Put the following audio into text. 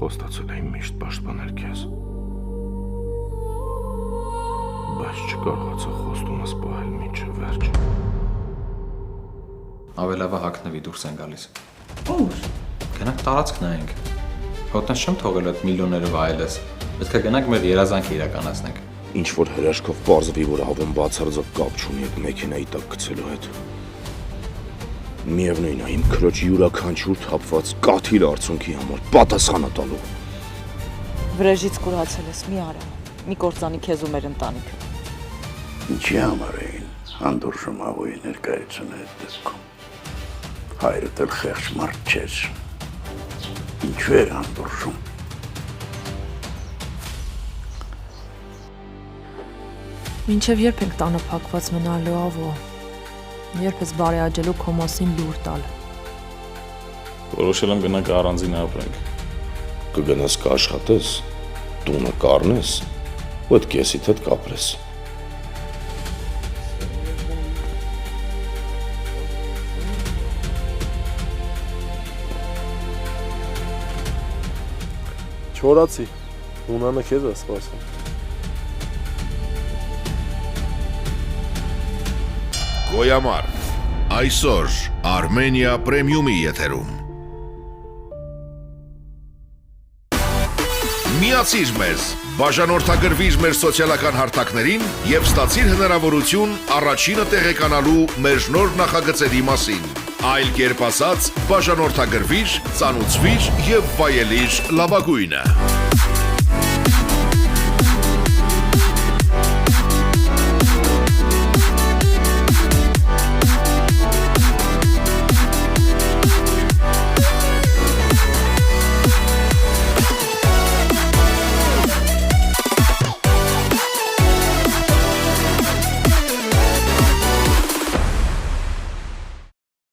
Խոստացել էի միշտ պաշտպանել քեզ։ Բայց չկարողացա խոստումս պահել մինչև վերջ։ Ավելավա հագնվի դուրս են գալիս։ Ուր։ Գնանք տարածք նայենք։ Հոտնես չեմ թողել այդ միլիոներով այլես։ Պետք է գնանք մեր երազանքը իրականացնենք։ Ինչ որ հրաշքով պարզվի, որ Ավեն բացարձակ կապ չունի այդ մեքենայի տակ գցելու հետ։ Միևնույն է, իմ քրոջ յուրաքանչյուր թափված կաթիլ արցունքի համար պատասխանը տալու։ Վրեժից կուրացել ես, մի արա։ Մի կործանի քեզ ու մեր ընտանիքը։ Ինչի համար էին հանդուրժում ավոյի ներկայությունը այդ դեպքում։ Հայրդ էլ խեղճ մարդ չէր։ Ինչու էր հանդուրժում։ Մինչև երբ ենք տանը փակված մնալու ավո, երբ ես բարեաջելու քո մասին լուր տալ։ Որոշել եմ գնանք առանձին ապրենք։ Կգնաս կաշխատես, տունը կառնես, ու այդ կեսիդ հետ կապրես։ Չորացի, ունանը քեզ է սպասում։ Գոյամար, այսօր Armenia Premium-ի եթերում։ Միացիր մեզ, բաժանորդագրվիր մեր սոցիալական հարթակներին և ստացիր հնարավորություն առաջինը տեղեկանալու մեր նոր նախագծերի մասին։ Այլ կերպ ասած, բաժանորդագրվիր, ծանուցվիր և վայելիր լավագույնը։